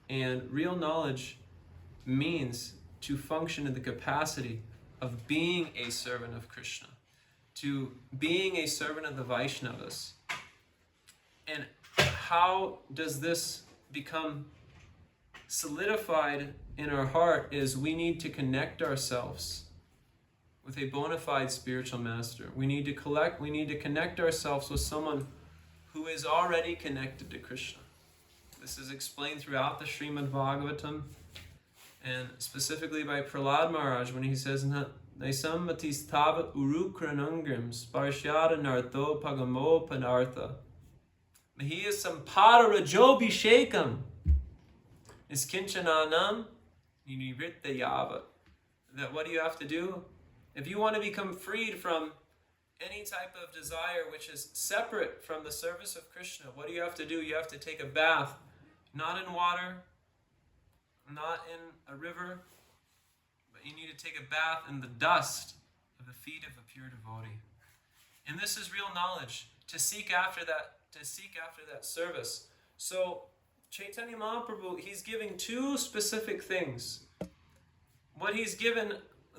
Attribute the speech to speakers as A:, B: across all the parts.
A: And real knowledge means to function in the capacity of being a servant of Krishna, to being a servant of the Vaishnavas. And how does this become solidified in our heart is we need to connect ourselves with a bona fide spiritual master. We need to connect ourselves with someone who is already connected to Krishna. This is explained throughout the Srimad Bhagavatam, and specifically by Prahlad Maharaj when he says, Naisam matistava urukranangrim sparshyada nartho pagamo panartha Mahiya sampara rajobhishekam iskinchananam nivritta yava. That what do you have to do? If you want to become freed from any type of desire which is separate from the service of Krishna, what do you have to do? You have to take a bath, not in water, not in a river, but you need to take a bath in the dust of the feet of a pure devotee. And this is real knowledge, to seek after that service. So Chaitanya Mahaprabhu, he's giving two specific things. What he's given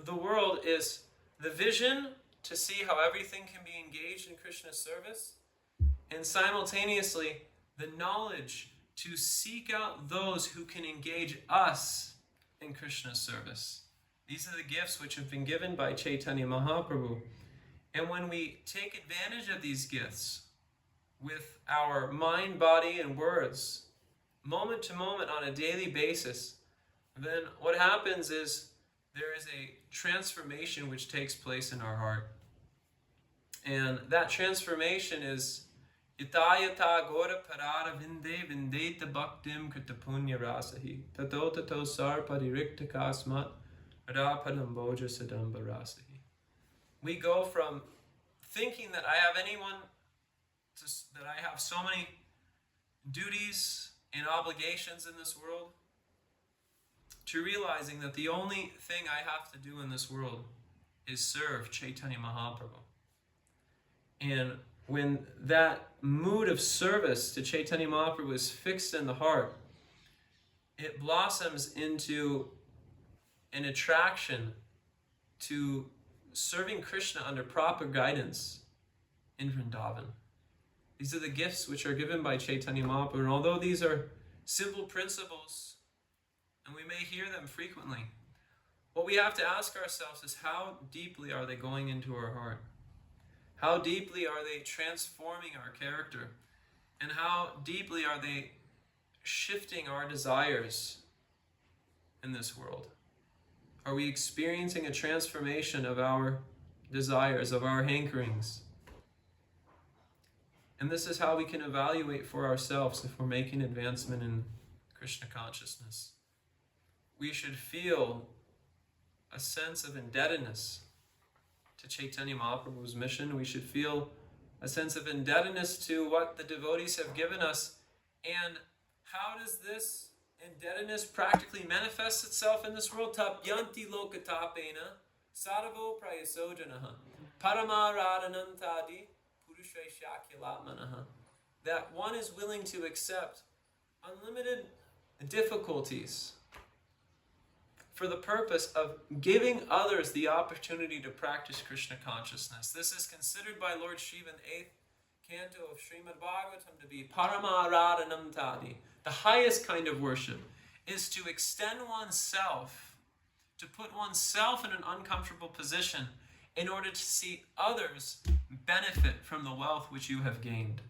A: the world is the vision to see how everything can be engaged in Krishna's service, and simultaneously the knowledge to seek out those who can engage us in Krishna's service. These are the gifts which have been given by Chaitanya Mahaprabhu. And when we take advantage of these gifts with our mind, body, and words, moment to moment on a daily basis, then what happens is there is a transformation which takes place in our heart. And that transformation is Itayata Gora Parada Vinde Vindeta Bhaktim Kritapunya Rasahi Tato Tato Sar Padirikta Kasmat Rapadamboja Sadamba Rasahi. We go from thinking that I have so many duties and obligations in this world, to realizing that the only thing I have to do in this world is serve Chaitanya Mahaprabhu. And when that mood of service to Chaitanya Mahaprabhu is fixed in the heart, it blossoms into an attraction to serving Krishna under proper guidance in Vrindavan. These are the gifts which are given by Chaitanya Mahaprabhu. And although these are simple principles, and we may hear them frequently, what we have to ask ourselves is, how deeply are they going into our heart? How deeply are they transforming our character? And how deeply are they shifting our desires in this world? Are we experiencing a transformation of our desires, of our hankerings? And this is how we can evaluate for ourselves if we're making advancement in Krishna consciousness. We should feel a sense of indebtedness to Chaitanya Mahaprabhu's mission. We should feel a sense of indebtedness to what the devotees have given us. And how does this indebtedness practically manifest itself in this world? Tapyanti lokatapena saravo prayasojanaha paramaradanantadi purushvaishakyalatmanaha. That one is willing to accept unlimited difficulties for the purpose of giving others the opportunity to practice Krishna consciousness. This is considered by Lord Shiva in the 8th canto of Srimad Bhagavatam to be Paramaradhanam Tadi. The highest kind of worship is to extend oneself, to put oneself in an uncomfortable position in order to see others benefit from the wealth which you have gained.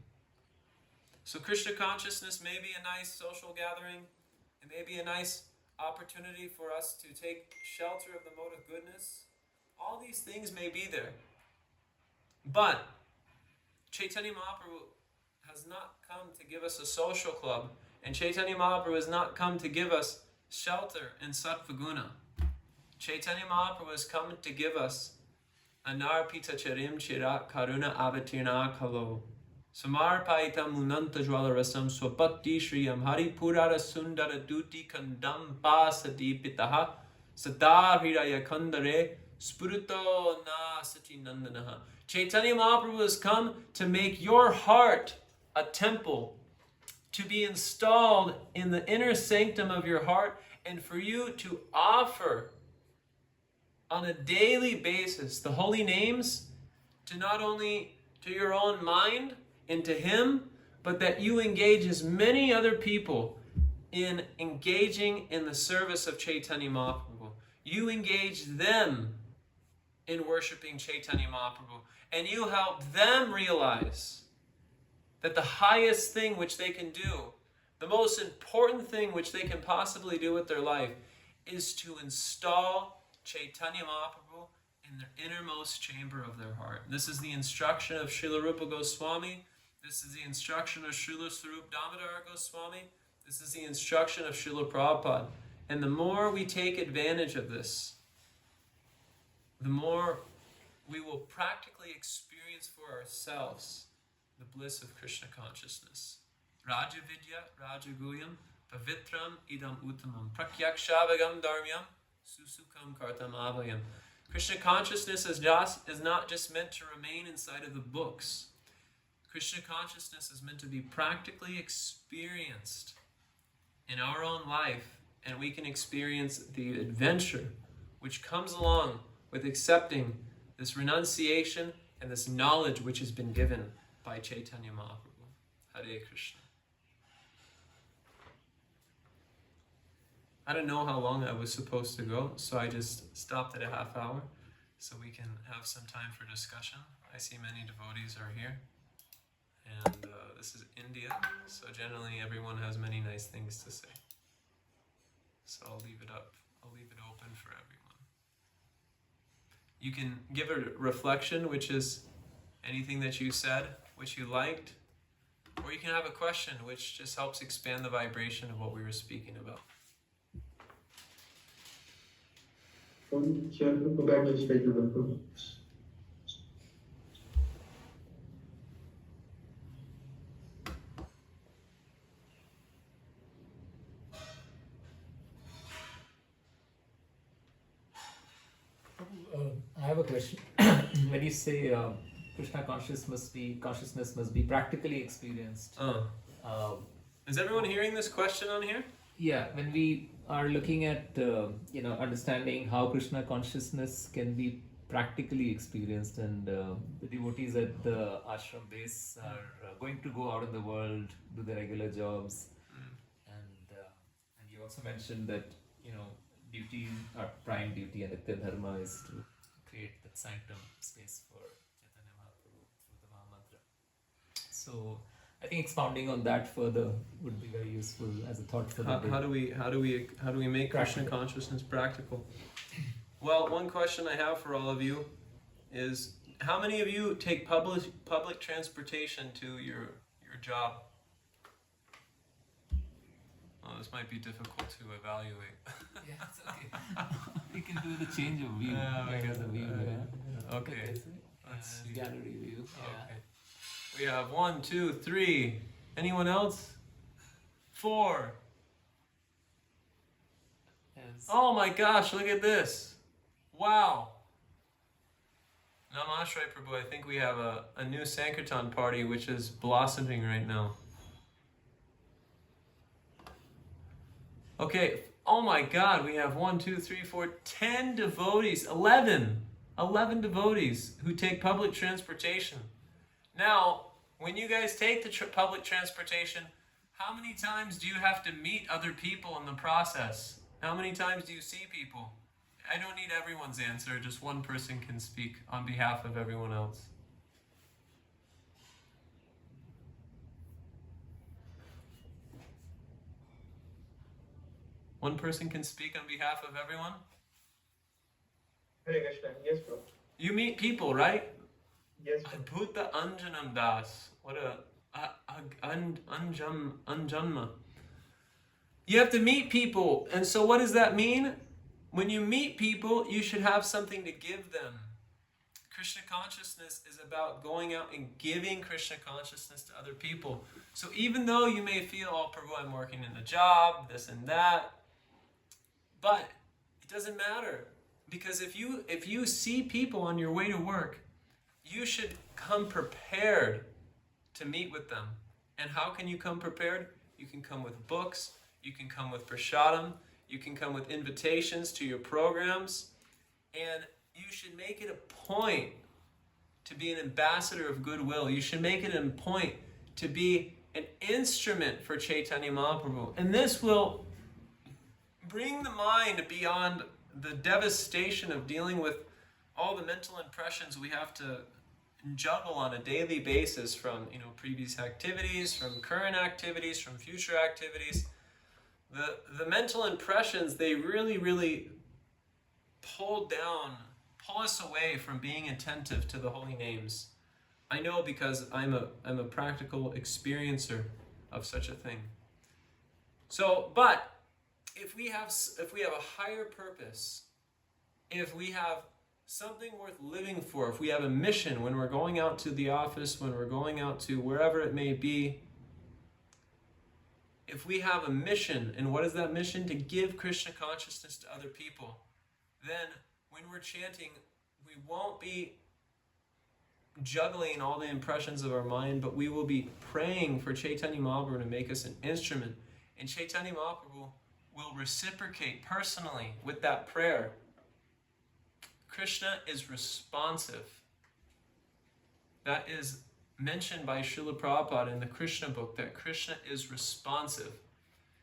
A: So Krishna consciousness may be a nice social gathering. It may be a nice opportunity for us to take shelter of the mode of goodness. All these things may be there. But Chaitanya Mahaprabhu has not come to give us a social club, and Chaitanya Mahaprabhu has not come to give us shelter in Sattvaguna. Chaitanya Mahaprabhu has come to give us Anarpita Charim Chirat Karuna Avatirna Kalo Samarpaita Munanta Jwala Rasam Swabhakti Shriyam Hari Purara Sundara Duti Kandam Pasadi Pitaha Sadar Hiraya Kandare Spurito Na Satinandanaha. Chaitanya Mahaprabhu has come to make your heart a temple to be installed in the inner sanctum of your heart, and for you to offer on a daily basis the holy names to not only to your own mind and to Him, but that you engage as many other people in engaging in the service of Chaitanya Mahaprabhu. You engage them in worshiping Chaitanya Mahaprabhu, and you help them realize that the highest thing which they can do, the most important thing which they can possibly do with their life, is to install Chaitanya Mahaprabhu in their innermost chamber of their heart. This is the instruction of Srila Rupa Goswami. This is the instruction of Srila Sarup Damodar Goswami. This is the instruction of Srila Prabhupada. And the more we take advantage of this, the more we will practically experience for ourselves the bliss of Krishna consciousness. Raja Vidya, Raja Guyam, Pavitram Idam Uttamam, Prakyakshavagham Dharmyam, Susukam Kartam Abhayam. Krishna consciousness is not just meant to remain inside of the books. Krishna consciousness is meant to be practically experienced in our own life, and we can experience the adventure which comes along with accepting this renunciation and this knowledge which has been given by Chaitanya Mahaprabhu. Hare Krishna. I don't know how long I was supposed to go, so I just stopped at a half hour so we can have some time for discussion. I see many devotees are here. And this is India, so generally everyone has many nice things to say. So I'll leave it up. I'll leave it open for everyone. You can give a reflection, which is anything that you said, which you liked, or you can have a question, which just helps expand the vibration of what we were speaking about.
B: I have a question. When you say Krishna consciousness must be practically experienced.
A: Is everyone hearing this question on here?
B: Yeah, when we are looking at understanding how Krishna consciousness can be practically experienced, and the devotees at the ashram base are going to go out in the world, do their regular jobs, and you also mentioned that duty, our prime duty and Nitya Dharma is to create that sanctum space for Chaitanya Mahaprabhu through the Mahamantra. So I think expounding on that further would be very useful as a thought for the day.
A: How do we make Krishna consciousness practical? Well, one question I have for all of you is, how many of you take public transportation to your job? Oh, this might be difficult to evaluate.
B: Yeah, it's okay. We can do the change of view.
A: Okay. Let's see.
B: Gallery view. Yeah.
A: Okay. We have 1, 2, 3. Anyone else? 4.
B: Yes.
A: Oh my gosh, look at this. Wow. Namaste, Prabhu. I think we have a new Sankirtan party which is blossoming right now. Okay, oh my God, we have 1, 2, 3, 4, 10 devotees, 11 devotees who take public transportation. Now, when you guys take the public transportation, how many times do you have to meet other people in the process? How many times do you see people? I don't need everyone's answer, just one person can speak on behalf of everyone else. One person can speak on behalf of everyone?
C: Hare Krishna. Yes, bro.
A: You meet people, right?
C: Yes, bro.
A: Adbhuta Anjanam Das. What Anjanma. You have to meet people. And so what does that mean? When you meet people, you should have something to give them. Krishna consciousness is about going out and giving Krishna consciousness to other people. So even though you may feel, oh, Prabhu, I'm working in a job, this and that, but it doesn't matter. Because if you see people on your way to work, you should come prepared to meet with them. And how can you come prepared? you can come with books, you can come with prasadam, you can come with invitations to your programs, and you should make it a point to be an ambassador of goodwill. You should make it a point to be an instrument for Chaitanya Mahaprabhu. And this will bring the mind beyond the devastation of dealing with all the mental impressions we have to juggle on a daily basis from previous activities, from current activities, from future activities. The mental impressions, they really pull us away from being attentive to the holy names. I know, because I'm a practical experiencer of such a thing. So, but if we have a higher purpose, if we have something worth living for, if we have a mission when we're going out to the office, when we're going out to wherever it may be, if we have a mission, and what is that mission? To give Krishna consciousness to other people, then when we're chanting, we won't be juggling all the impressions of our mind, but we will be praying for Chaitanya Mahaprabhu to make us an instrument. And Chaitanya Mahaprabhu will reciprocate personally with that prayer. Krishna is responsive. That is mentioned by Srila Prabhupada in the Krishna book, that Krishna is responsive.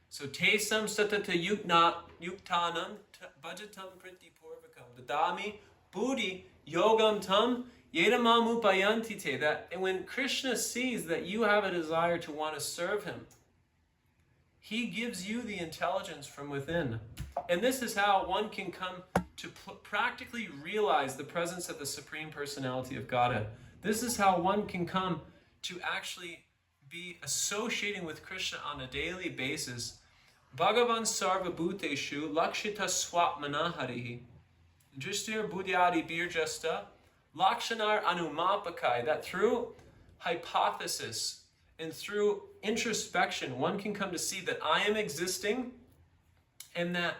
A: So tesam satata yuktanam bhajatam priti purvakam dadami buddhi yogam tam yedamam upayantite. That when Krishna sees that you have a desire to want to serve him, he gives you the intelligence from within. And this is how one can come to practically realize the presence of the Supreme Personality of Godhead. This is how one can come to actually be associating with Krishna on a daily basis. Bhagavan sarva bhuteshu lakshita swapmana harihi dristir buddhyadi birjasta lakshanar anumapakai. That through hypothesis and through introspection, one can come to see that I am existing, and that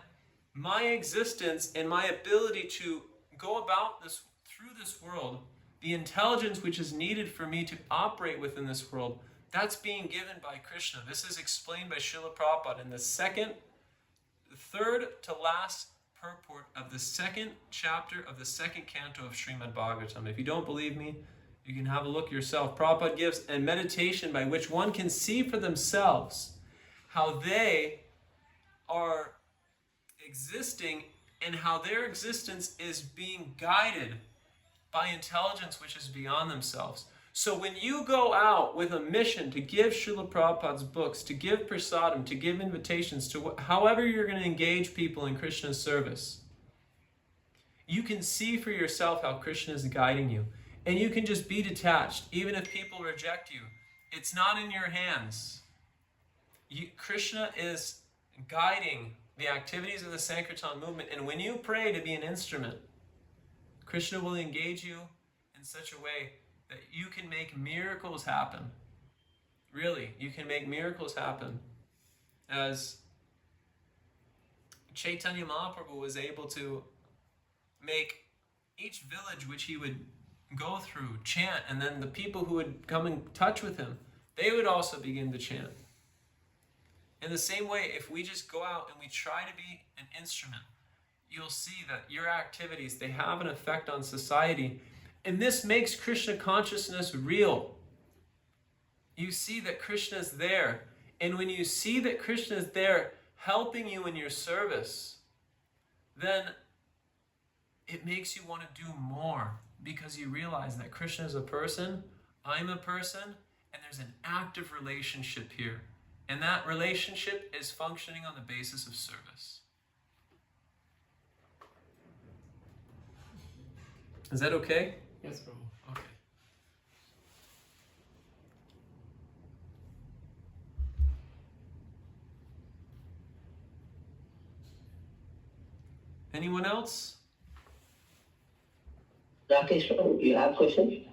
A: my existence and my ability to go about this through this world, the intelligence which is needed for me to operate within this world, that's being given by Krishna. This is explained by Srila Prabhupada in the third to last purport of the second chapter of the second canto of Srimad Bhagavatam. If you don't believe me, you can have a look yourself. Prabhupada gives a meditation by which one can see for themselves how they are existing and how their existence is being guided by intelligence which is beyond themselves. So when you go out with a mission to give Srila Prabhupada's books, to give prasadam, to give invitations, to however you're going to engage people in Krishna's service, you can see for yourself how Krishna is guiding you. And you can just be detached, even if people reject you. It's not in your hands. Krishna is guiding the activities of the Sankirtan movement. And when you pray to be an instrument, Krishna will engage you in such a way that you can make miracles happen. Really, you can make miracles happen. As Chaitanya Mahaprabhu was able to make each village which he would go through chant, and then the people who would come in touch with him, they would also begin to chant. In the same way, if we just go out and we try to be an instrument, you'll see that your activities, they have an effect on society. And this makes Krishna consciousness real. You see that Krishna is there. And when you see that Krishna is there helping you in your service, then it makes you want to do more, because you realize that Krishna is a person, I'm a person, and there's an active relationship here. And that relationship is functioning on the basis of service. Is that okay?
B: Yes, Prabhu.
A: Okay. Anyone else?
D: Rakesh, you have questions?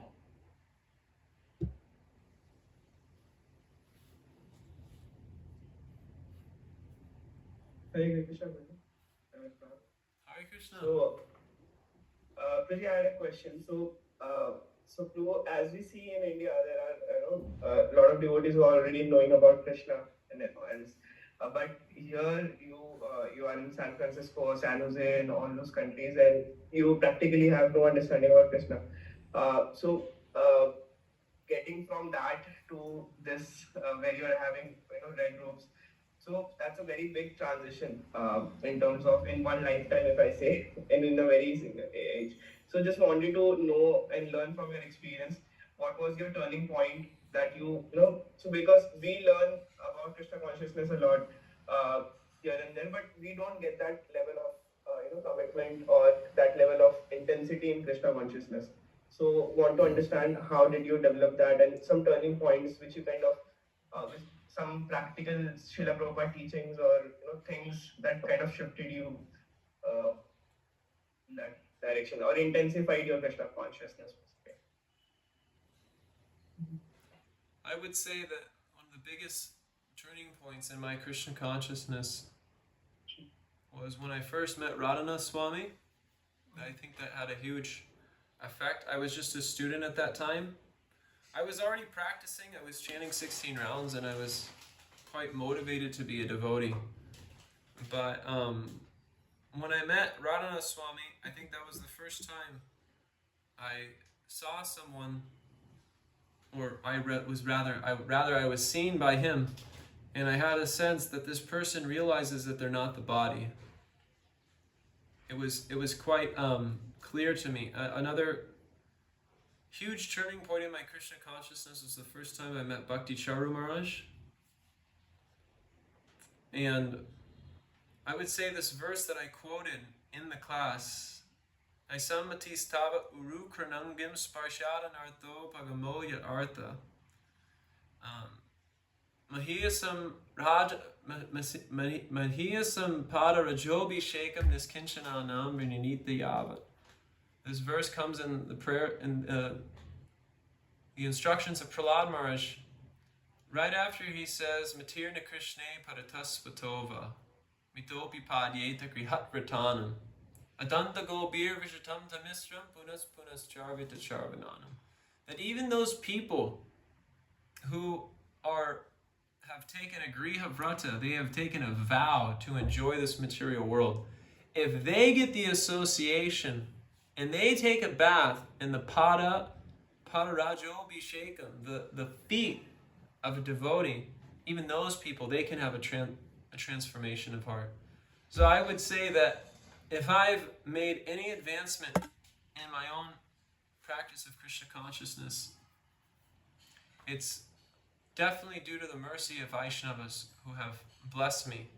C: Hare Krishna, Prabhu.
A: Hare Krishna.
C: So, Prabhu, I had a question. So, Prabhu, as we see in India, there are a lot of devotees who are already knowing about Krishna, and else. But here you are in San Francisco, San Jose, and all those countries, and you practically have no understanding about Krishna. So getting from that to this where you're having red robes, so that's a very big transition in terms of in one lifetime, if I say, and in a very single age. So just wanted to know and learn from your experience, what was your turning point that so because we learn about Krishna consciousness a lot here and there, but we don't get that level of commitment or that level of intensity in Krishna consciousness. So want to understand how did you develop that and some turning points which you kind of with some practical Srila Prabhupada teachings or things that kind of shifted you uh, in that direction or intensified your Krishna consciousness.
A: I would say that one of the biggest turning points in my Krishna consciousness was when I first met Radhanath Swami. I think that had a huge effect. I was just a student at that time. I was already practicing. I was chanting 16 rounds and I was quite motivated to be a devotee. But when I met Radhanath Swami, I think that was the first time I saw someone, or I was seen by him, and I had a sense that this person realizes that they're not the body. It was quite clear to me. Another huge turning point in my Krishna consciousness was the first time I met Bhakti Charu Maharaj. And I would say this verse that I quoted in the class, Aisammati stava uru kranangim sparshada nartho pagamoya artha. Mahiyasam pada rajobi shekam niskinchananam vrinanita yavat. This verse comes in the prayer in the instructions of Prahlad Maharaj. Right after he says, Matirna Krishne Paratasvatova, Mitopi Padyeta Grihat Vratanam, Adanta Gobir Vishatam Tamistram Punas Punas Charvita Charvananam. That even those people who have taken a Griha Vrata, they have taken a vow to enjoy this material world, if they get the association and they take a bath in the Padarajobhishekam, the feet of a devotee, even those people, they can have a transformation of heart. So I would say that if I've made any advancement in my own practice of Krishna consciousness, it's definitely due to the mercy of Vaishnavas who have blessed me.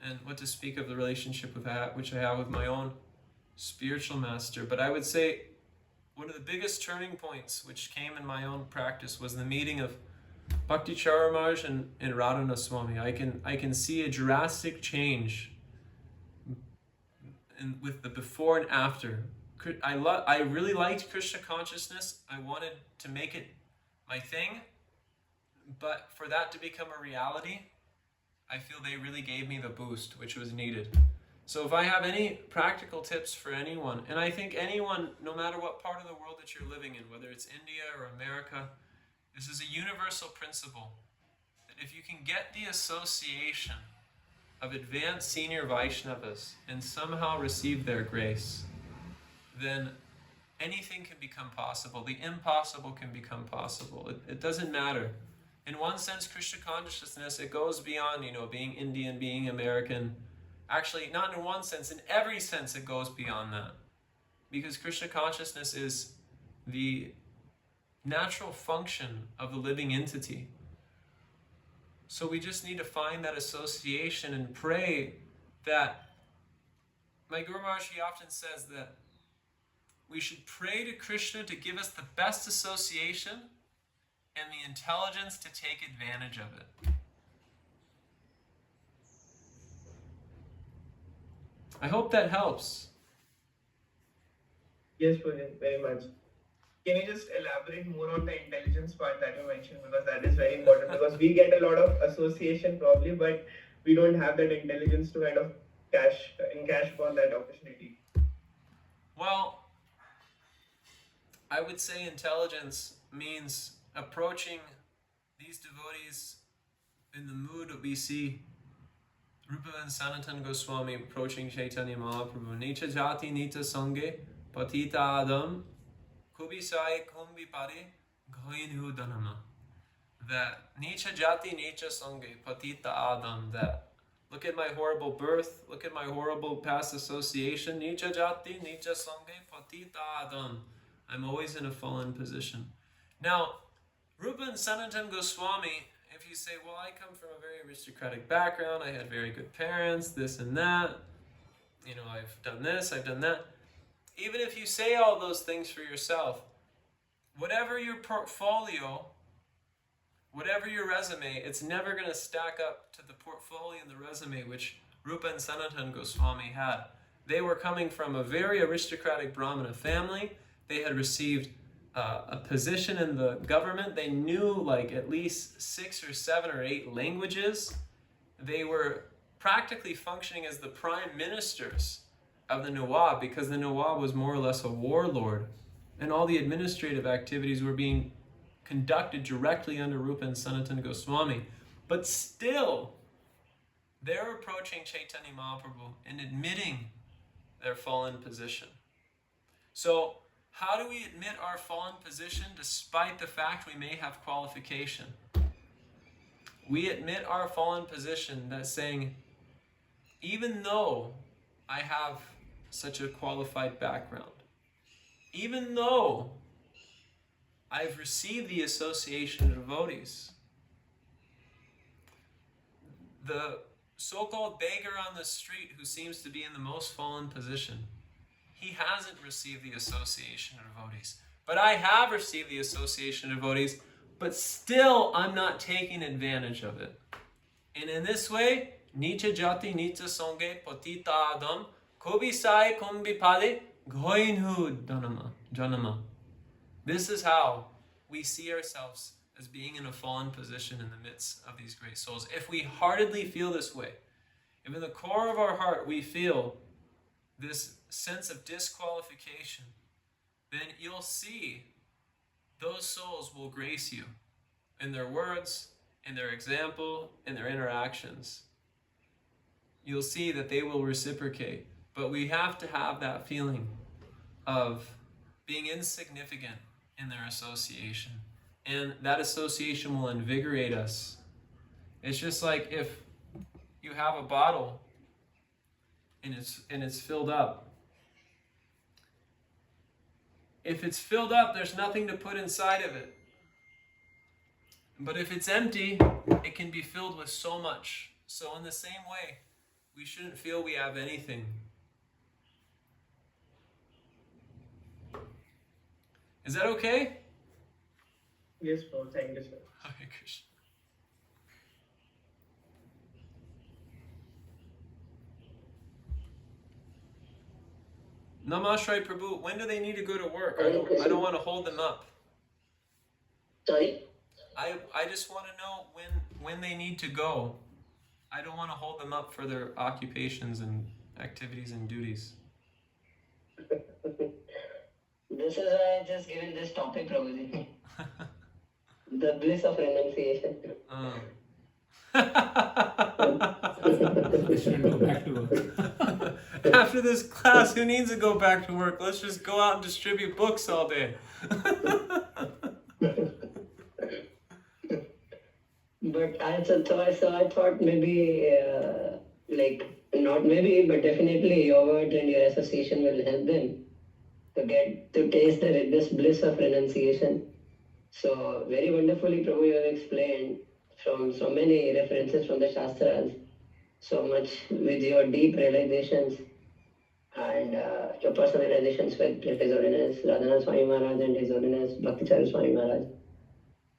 A: And what to speak of the relationship with that, which I have with my own spiritual master. But I would say one of the biggest turning points which came in my own practice was the meeting of Bhakti Charu Maharaj and Radhanath Swami. I can see a drastic change with the before and after. I really liked Krishna consciousness. I wanted to make it my thing, but for that to become a reality, I feel they really gave me the boost which was needed. So if I have any practical tips for anyone, and I think anyone, no matter what part of the world that you're living in, whether it's India or America, this is a universal principle, that if you can get the association of advanced senior Vaishnavas and somehow receive their grace, then anything can become possible. The impossible can become possible. It doesn't matter. In one sense, Krishna consciousness, it goes beyond, being Indian, being American. Actually, not in one sense, in every sense it goes beyond that. Because Krishna consciousness is the natural function of the living entity. So we just need to find that association and pray that, my Guru Maharaj, he often says that we should pray to Krishna to give us the best association and the intelligence to take advantage of it. I hope that helps.
C: Yes, Pujan, very much. Can you just elaborate more on the intelligence part that you mentioned, because that is very important, because we get a lot of association probably, but we don't have that intelligence to kind of cash upon that opportunity.
A: Well, I would say intelligence means approaching these devotees in the mood we see Rupa and Sanatan Goswami approaching Chaitanya Mahaprabhu. Nicha jati nita sange patita adam kubisai kumbipare ghainu dhanama. That Nicha jati nicha sange patita adam. That look at my horrible birth, look at my horrible past association. Nicha jati nicha sange patita adam. I'm always in a fallen position. Now, Rupa and Sanatan Goswami, if you say, well, I come from a very aristocratic background, I had very good parents, this and that, I've done this, I've done that. Even if you say all those things for yourself, whatever your portfolio, whatever your resume, it's never going to stack up to the portfolio and the resume which Rupa and Sanatan Goswami had. They were coming from a very aristocratic Brahmana family. They had received a position in the government. They knew like at least 6 or 7 or 8 languages. They were practically functioning as the prime ministers of the Nawab, because the Nawab was more or less a warlord, and all the administrative activities were being conducted directly under Rupa and Sanatan Goswami. But still, they're approaching Chaitanya Mahaprabhu and admitting their fallen position. So, how do we admit our fallen position despite the fact we may have qualification? We admit our fallen position that saying, even though I have such a qualified background, even though I've received the association of devotees, the so-called beggar on the street who seems to be in the most fallen position, he hasn't received the association of devotees. But I have received the association of devotees, but still I'm not taking advantage of it. And in this way, Nicha jati nicha sange patita adam kubisai kumbipade goinhu janama. This is how we see ourselves as being in a fallen position in the midst of these great souls. If we heartedly feel this way, if in the core of our heart we feel this sense of disqualification, then you'll see those souls will grace you in their words, in their example, in their interactions. You'll see that they will reciprocate. But we have to have that feeling of being insignificant in their association. And that association will invigorate us. It's just like if you have a bottle and it's filled up. If it's filled up, there's nothing to put inside of it. But if it's empty, it can be filled with so much. So in the same way, we shouldn't feel we have anything. Is that okay?
C: Yes, bro. Thank you, sir.
A: Hare Krishna. Namaste, Prabhu. When do they need to go to work? I don't want to hold them up.
D: Sorry?
A: I just want to know when they need to go. I don't want to hold them up for their occupations and activities and duties.
D: This is why I just given this topic, Prabhuji. The bliss of renunciation.
B: They shouldn't go back to work.
A: After this class, who needs to go back to work? Let's just go out and distribute books all day.
D: But I thought maybe, not maybe, but definitely your words and your association will help them to get to taste this bliss of renunciation. So very wonderfully, Prabhu, you have explained from so many references from the Shastras, so much with your deep realizations and your personal realizations with His Holiness Radhanath Swami Maharaj and His Holiness Bhakticharya Swami Maharaj.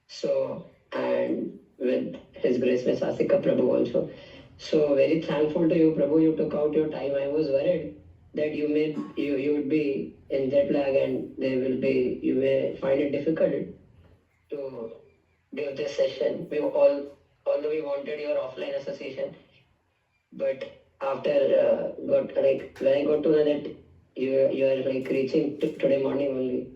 D: So, and with His Graceless Asika Prabhu also. So very thankful to you, Prabhu. You took out your time. I was worried that you would be in jet lag and you may find it difficult to give this session. Although we wanted your offline association, but after when I got to know that you are reaching today morning only,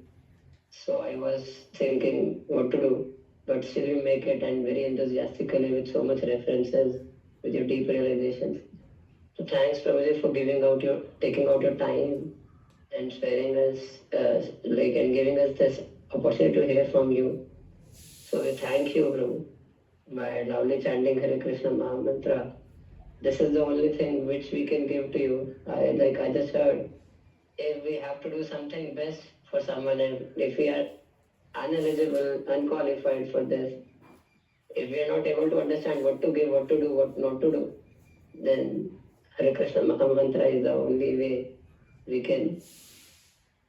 D: so I was thinking what to do. but still you make it, and very enthusiastically with so much references, with your deep realizations. So thanks, Prabhuji, for taking out your time and sparing us, and giving us this opportunity to hear from you. So we thank you, Prabhu, by loudly chanting Hare Krishna Maha Mantra. This is the only thing which we can give to you. I just heard, if we have to do something best for someone, and if we are uneligible, unqualified for this, if we are not able to understand what to give, what to do, what not to do, then Hare Krishna Maha Mantra is the only way we can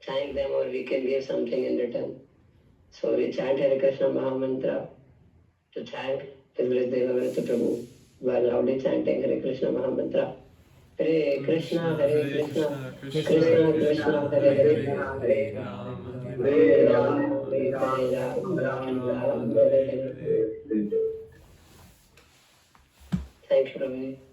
D: thank them or we can give something in return. So we chant Hare Krishna Maha Mantra to thank His Grace Devavrata Prabhu while loudly chanting Hare Krishna Maha Mantra. Hare Krishna, Hare Krishna, Krishna Krishna, Hare Hare,
B: Hare Rama,
D: Hare Rama, Hare Rama, Rama Rama, Hare Hare. Thank you, Prabhu.